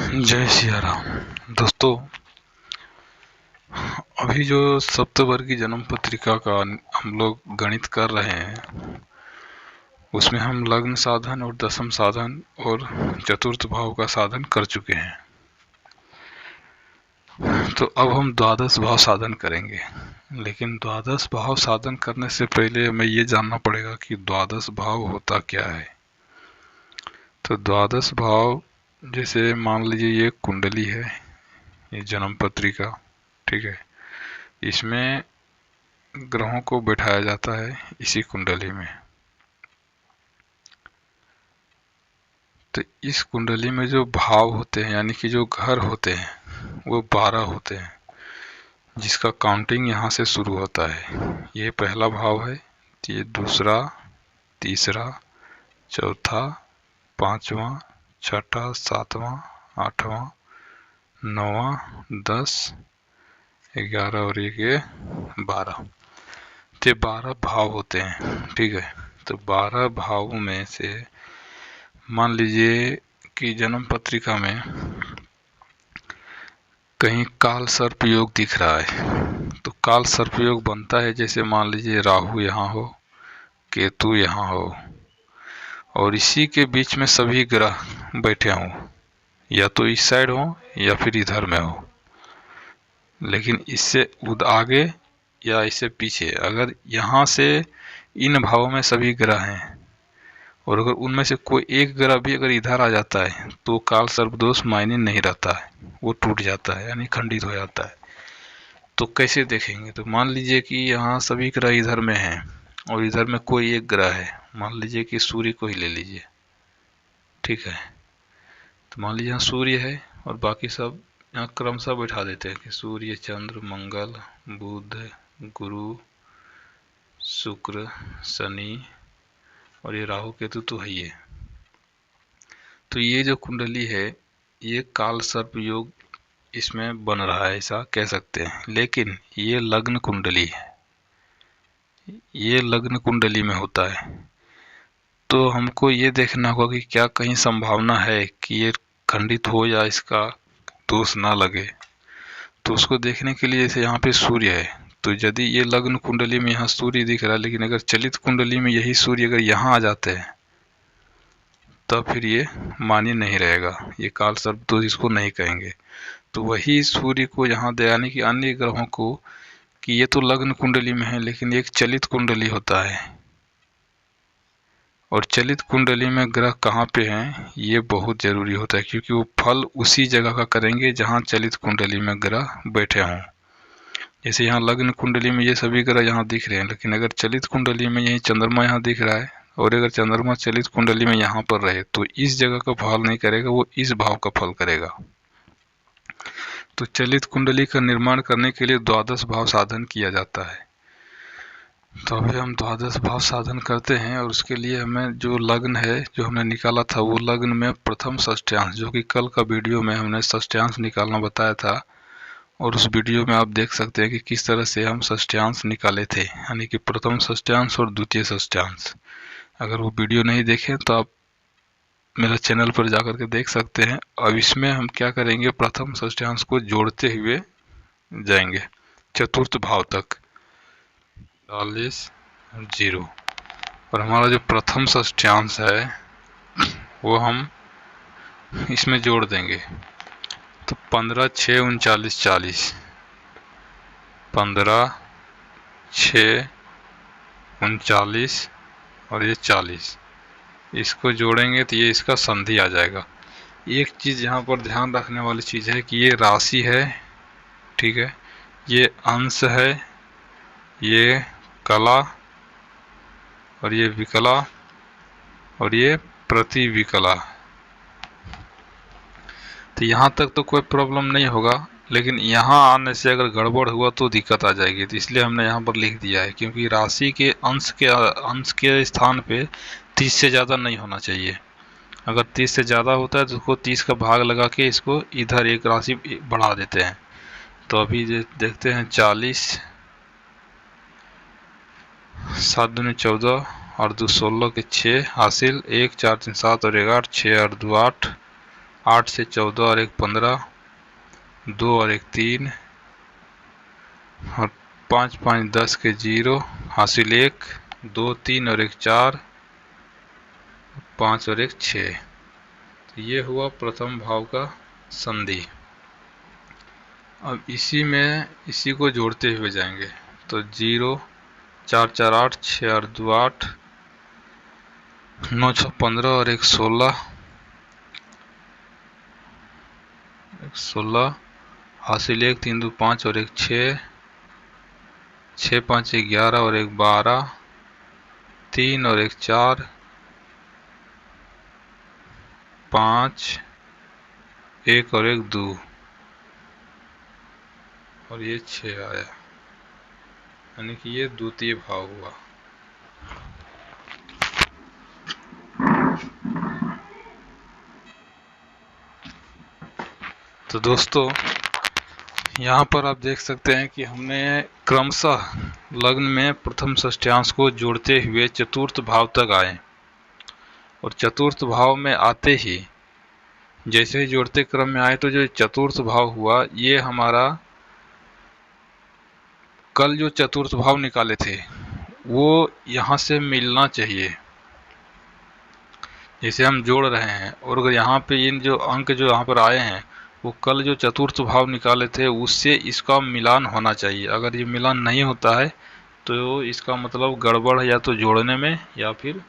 जय सिया राम। दोस्तों, अभी जो सप्तवर्गी जन्म पत्रिका का हम लोग गणित कर रहे हैं, उसमें हम लग्न साधन और दशम साधन और चतुर्थ भाव का साधन कर चुके हैं। तो अब हम द्वादश भाव साधन करेंगे। लेकिन द्वादश भाव साधन करने से पहले हमें ये जानना पड़ेगा कि द्वादश भाव होता क्या है। तो द्वादश भाव, जैसे मान लीजिए ये कुंडली है, ये जन्म पत्रिका, ठीक है। इसमें ग्रहों को बैठाया जाता है इसी कुंडली में। तो इस कुंडली में जो भाव होते हैं, यानी कि जो घर होते हैं, वो 12 होते हैं, जिसका काउंटिंग यहाँ से शुरू होता है। ये पहला भाव है, ये दूसरा, तीसरा, चौथा, पांचवा, छठा, सातवां, आठवां, नौवां, 10, 11 और ये 12। तो 12 भाव होते हैं, ठीक है। तो 12 भावों में से मान लीजिए कि जन्म पत्रिका में कहीं काल सर्प योग दिख रहा है, तो काल सर्प योग बनता है जैसे मान लीजिए राहु यहाँ हो, केतु यहाँ हो, और इसी के बीच में सभी ग्रह बैठे हों, या तो इस साइड हो या फिर इधर में हो। लेकिन इससे आगे या इससे पीछे, अगर यहाँ से इन भावों में सभी ग्रह हैं और अगर उनमें से कोई एक ग्रह भी अगर इधर आ जाता है तो काल सर्प दोष मायने नहीं रहता है, वो टूट जाता है, यानी खंडित हो जाता है। तो कैसे देखेंगे? तो मान लीजिए कि यहाँ सभी ग्रह इधर में हैं और इधर में कोई एक ग्रह है, मान लीजिए कि सूर्य को ही ले लीजिए, ठीक है। तो मान लीजिए यहाँ सूर्य है और बाकी सब यहाँ क्रमशः बैठा देते हैं कि सूर्य, चंद्र, मंगल, बुध, गुरु, शुक्र, शनि और ये राहु केतु तो है ये। तो ये जो कुंडली है, ये काल सर्प योग इसमें बन रहा है, ऐसा कह सकते हैं। लेकिन ये लग्न कुंडली है, ये लग्न कुंडली में होता है। तो हमको ये देखना होगा कि क्या कहीं संभावना है कि ये खंडित हो या इसका दोष ना लगे। तो उसको देखने के लिए, जैसे यहाँ पे सूर्य है, तो यदि ये लग्न कुंडली में यहाँ सूर्य दिख रहा है, लेकिन अगर चलित कुंडली में यही सूर्य अगर यहाँ आ जाते हैं तब फिर ये मान्य नहीं रहेगा, ये काल सर्प दोष इसको नहीं कहेंगे। तो वही सूर्य को यहाँ यानी कि अन्य ग्रहों को, कि ये तो लग्न कुंडली में है लेकिन एक चलित कुंडली होता है, और चलित कुंडली में ग्रह कहाँ पे हैं ये बहुत जरूरी होता है, क्योंकि वो फल उसी जगह का करेंगे जहाँ चलित कुंडली में ग्रह बैठे हों। जैसे यहाँ लग्न कुंडली में ये सभी ग्रह यहाँ दिख रहे हैं, लेकिन अगर चलित कुंडली में यही चंद्रमा यहाँ दिख रहा है और अगर चंद्रमा चलित कुंडली में यहाँ पर रहे तो इस जगह का फल नहीं करेगा, वो इस भाव का फल करेगा। तो चलित कुंडली का निर्माण करने के लिए द्वादश भाव साधन किया जाता है। तो अभी हम द्वादश भाव साधन करते हैं, और उसके लिए हमें जो लग्न है जो हमने निकाला था, वो लग्न में प्रथम षष्ठ्यांश, जो कि कल का वीडियो में हमने षष्ठ्यांश निकालना बताया था, और उस वीडियो में आप देख सकते हैं कि किस तरह से हम षष्ठ्यांश निकाले थे, यानी कि प्रथम षष्ठ्यांश और द्वितीय षष्ठ्यांश। अगर वो वीडियो नहीं देखें तो आप मेरा चैनल पर जाकर के देख सकते हैं। अब इसमें हम क्या करेंगे, प्रथम षष्ठ्यांश को जोड़ते हुए जाएंगे चतुर्थ भाव तक, 40, 0। और हमारा जो प्रथम षष्ठ्यांश है वो हम इसमें जोड़ देंगे। तो 15, 6, 39, 40, 15, 6, 39 और ये 40, इसको जोड़ेंगे तो ये इसका संधि आ जाएगा। एक चीज़ यहाँ पर ध्यान रखने वाली चीज़ है कि ये राशि है, ठीक है, ये अंश है, ये कला और ये विकला और ये प्रतिविकला। तो यहाँ तक तो कोई प्रॉब्लम नहीं होगा, लेकिन यहाँ आने से अगर गड़बड़ हुआ तो दिक्कत आ जाएगी। तो इसलिए हमने यहाँ पर लिख दिया है, क्योंकि राशि के अंश के स्थान पे 30 से ज़्यादा नहीं होना चाहिए। अगर 30 से ज़्यादा होता है तो उसको 30 का भाग लगा के इसको इधर एक राशि बढ़ा देते हैं। तो अभी देखते हैं 40, 7 दूनी 14 और 2 16 के 6 हासिल, 1 4 3 7 और 11, 6 और 2 8, 8 से 14 और 1 15, 2 और 1 3, और 5 5 10 के 0, हासिल 1, 2 3 और 1 4, 5 और 1 6। तो ये हुआ प्रथम भाव का संधि। अब इसी को जोड़ते हुए जाएंगे। तो 0 4 4 8, 6 और 2 8, 9 6 15 और 1 16, 16, हासिल 1 3 2 5 और 1 6, 6 5 11 और 1 12, 3 और 1 4, 5, 1 और 1 2, और ये 6 आया, यानी कि ये द्वितीय भाव हुआ। तो दोस्तों यहाँ पर आप देख सकते हैं कि हमने क्रमशः लग्न में प्रथम षष्ठ्यांश को जोड़ते हुए चतुर्थ भाव तक आए, और चतुर्थ भाव में आते ही जैसे ही जोड़ते क्रम में आए तो जो चतुर्थ भाव हुआ, ये हमारा कल जो चतुर्थ भाव निकाले थे वो यहाँ से मिलना चाहिए। जैसे हम जोड़ रहे हैं, और अगर यहाँ पे इन जो अंक जो यहाँ पर आए हैं वो कल जो चतुर्थ भाव निकाले थे उससे इसका मिलान होना चाहिए। अगर ये मिलान नहीं होता है तो इसका मतलब गड़बड़ है, या तो जोड़ने में या फिर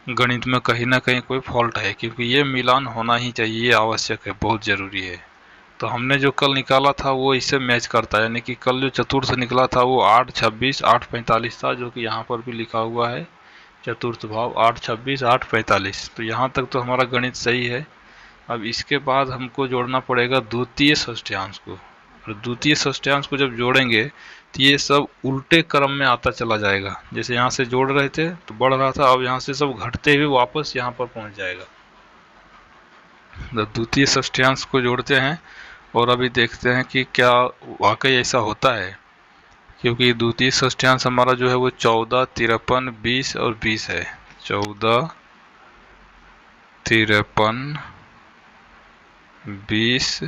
गणित में कहीं ना कहीं कोई फॉल्ट है, क्योंकि ये मिलान होना ही चाहिए, ये आवश्यक है, बहुत ज़रूरी है। तो हमने जो कल निकाला था वो इससे मैच करता है, यानी कि कल जो चतुर्थ निकला था वो 8 26 8 45 था, जो कि यहाँ पर भी लिखा हुआ है चतुर्थ भाव 8 26 8 45। तो यहाँ तक तो हमारा गणित सही है। अब इसके बाद हमको जोड़ना पड़ेगा द्वितीय षष्ठ्यांश को, और द्वितीय षष्ठ्यांश को जब जोड़ेंगे तो ये सब उल्टे क्रम में आता चला जाएगा। जैसे यहाँ से जोड़ रहे थे तो बढ़ रहा था, अब यहाँ से सब घटते हुए वापस यहाँ पर पहुँच जाएगा। तो द्वितीय षष्ठ्यांश को जोड़ते हैं और अभी देखते हैं कि क्या वाकई ऐसा होता है, क्योंकि द्वितीय षष्ठ्यांश हमारा जो है वो 14 53 20 और 20 है। 14 53 20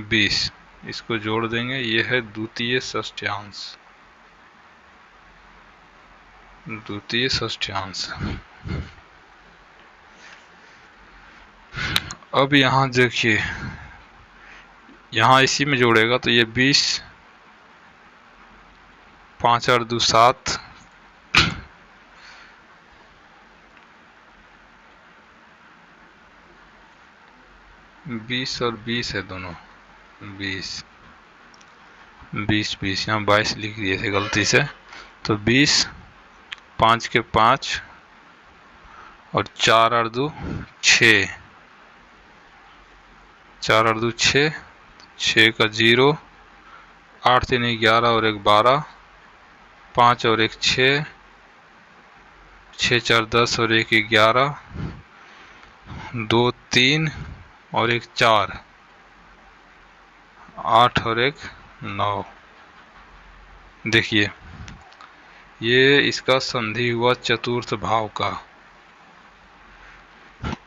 20, इसको जोड़ देंगे, ये है द्वितीय षष्ठ्यांश। द्वितीय षष्ठ्यांश। अब यहाँ देखिए, यहाँ इसी में जोड़ेगा तो ये 20, 5 और 2 7, 20 और 20 है दोनों, 20 20 20, यहाँ 22 लिख दिए थे गलती से। तो 20, 5 के 5 और 4 और 2 6, 4 और 2 6, 6 का 0, 8 3 11 और 1 12, 5 और 1 6, 6 4 10 और 1 11, 2 3 और 1 4, 8 और 1 9। देखिए ये इसका संधि हुआ चतुर्थ भाव का।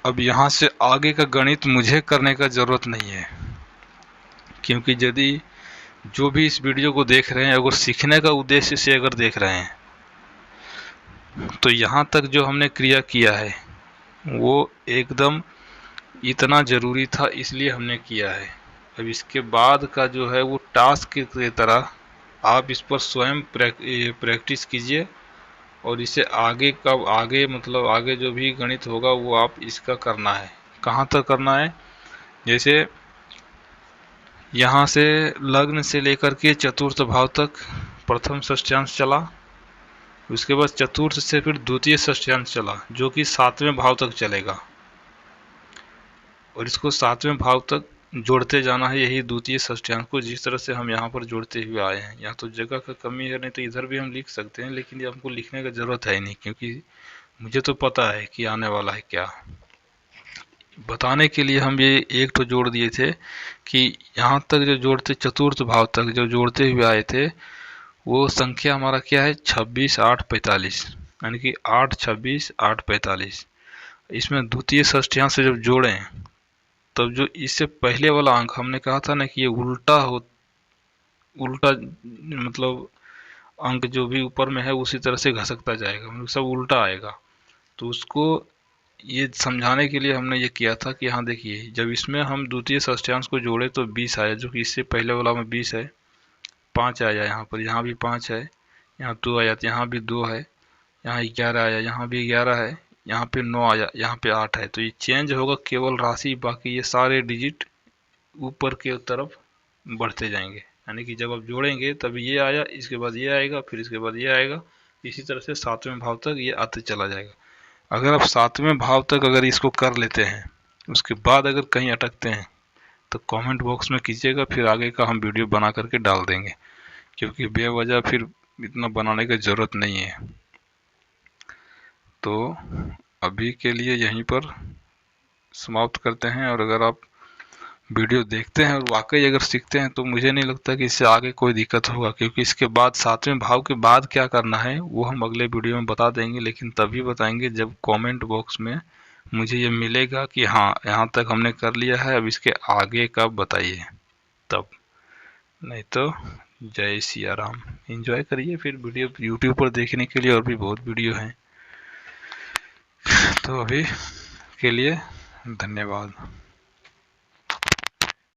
अब यहाँ से आगे का गणित मुझे करने का ज़रूरत नहीं है, क्योंकि यदि जो भी इस वीडियो को देख रहे हैं अगर सीखने का उद्देश्य से अगर देख रहे हैं तो यहाँ तक जो हमने क्रिया किया है वो एकदम इतना ज़रूरी था, इसलिए हमने किया है। अब इसके बाद का जो है वो टास्क की तरह आप इस पर स्वयं प्रैक्टिस कीजिए, और इसे आगे मतलब आगे जो भी गणित होगा वो आप इसका करना है। कहाँ तक करना है? जैसे यहाँ से लग्न से लेकर के चतुर्थ भाव तक प्रथम षष्ठ्यांश चला, उसके बाद चतुर्थ से फिर द्वितीय षष्ठ्यांश चला जो कि 7वें भाव तक चलेगा, और इसको 7वें भाव तक जोड़ते जाना है, यही द्वितीय षष्ठ्यांश को जिस तरह से हम यहाँ पर जोड़ते हुए आए हैं। यहाँ तो जगह का कमी है, नहीं तो इधर भी हम लिख सकते हैं, लेकिन ये हमको लिखने का ज़रूरत है नहीं, क्योंकि मुझे तो पता है कि आने वाला है क्या। बताने के लिए हम ये एक तो जोड़ दिए थे कि यहाँ तक जो जोड़ते चतुर्थ भाव तक जो जोड़ते हुए आए थे वो संख्या हमारा क्या है 26 8 45, यानी कि 8 26 8 45। इसमें द्वितीय षष्ठ्यांश से जब जोड़ें तब जो इससे पहले वाला अंक हमने कहा था ना कि ये उल्टा मतलब अंक जो भी ऊपर में है उसी तरह से घसकता जाएगा, मतलब सब उल्टा आएगा। तो उसको ये समझाने के लिए हमने ये किया था कि हाँ देखिए, जब इसमें हम द्वितीय षष्ठ्यांश को जोड़े तो 20 आया, जो कि इससे पहले वाला में 20 है। 5 आया यहाँ पर, यहाँ भी 5 है, यहाँ 2 आया, यहाँ भी 2 है, यहाँ 11 आया, यहाँ भी 11 है, यहाँ पे 9 आया, यहाँ पे 8 है। तो ये चेंज होगा केवल राशि, बाकी ये सारे डिजिट ऊपर की तरफ बढ़ते जाएंगे। यानी कि जब आप जोड़ेंगे तब ये आया, इसके बाद ये आएगा, फिर इसके बाद ये आएगा, इसी तरह से 7वें भाव तक ये आते चला जाएगा। अगर आप 7वें भाव तक अगर इसको कर लेते हैं, उसके बाद अगर कहीं अटकते हैं तो कमेंट बॉक्स में कीजिएगा, फिर आगे का हम वीडियो बना करके डाल देंगे, क्योंकि बेवजह फिर इतना बनाने की ज़रूरत नहीं है। तो अभी के लिए यहीं पर समाप्त करते हैं। और अगर आप वीडियो देखते हैं और वाकई अगर सीखते हैं तो मुझे नहीं लगता कि इससे आगे कोई दिक्कत होगा, क्योंकि इसके बाद 7वें भाव के बाद क्या करना है वो हम अगले वीडियो में बता देंगे, लेकिन तभी बताएंगे जब कमेंट बॉक्स में मुझे ये मिलेगा कि हाँ यहाँ तक हमने कर लिया है, अब इसके आगे का बताइए तब। नहीं तो जय सिया राम, एंजॉय करिए फिर वीडियो। यूट्यूब पर देखने के लिए और भी बहुत वीडियो हैं। तो अभी के लिए धन्यवाद।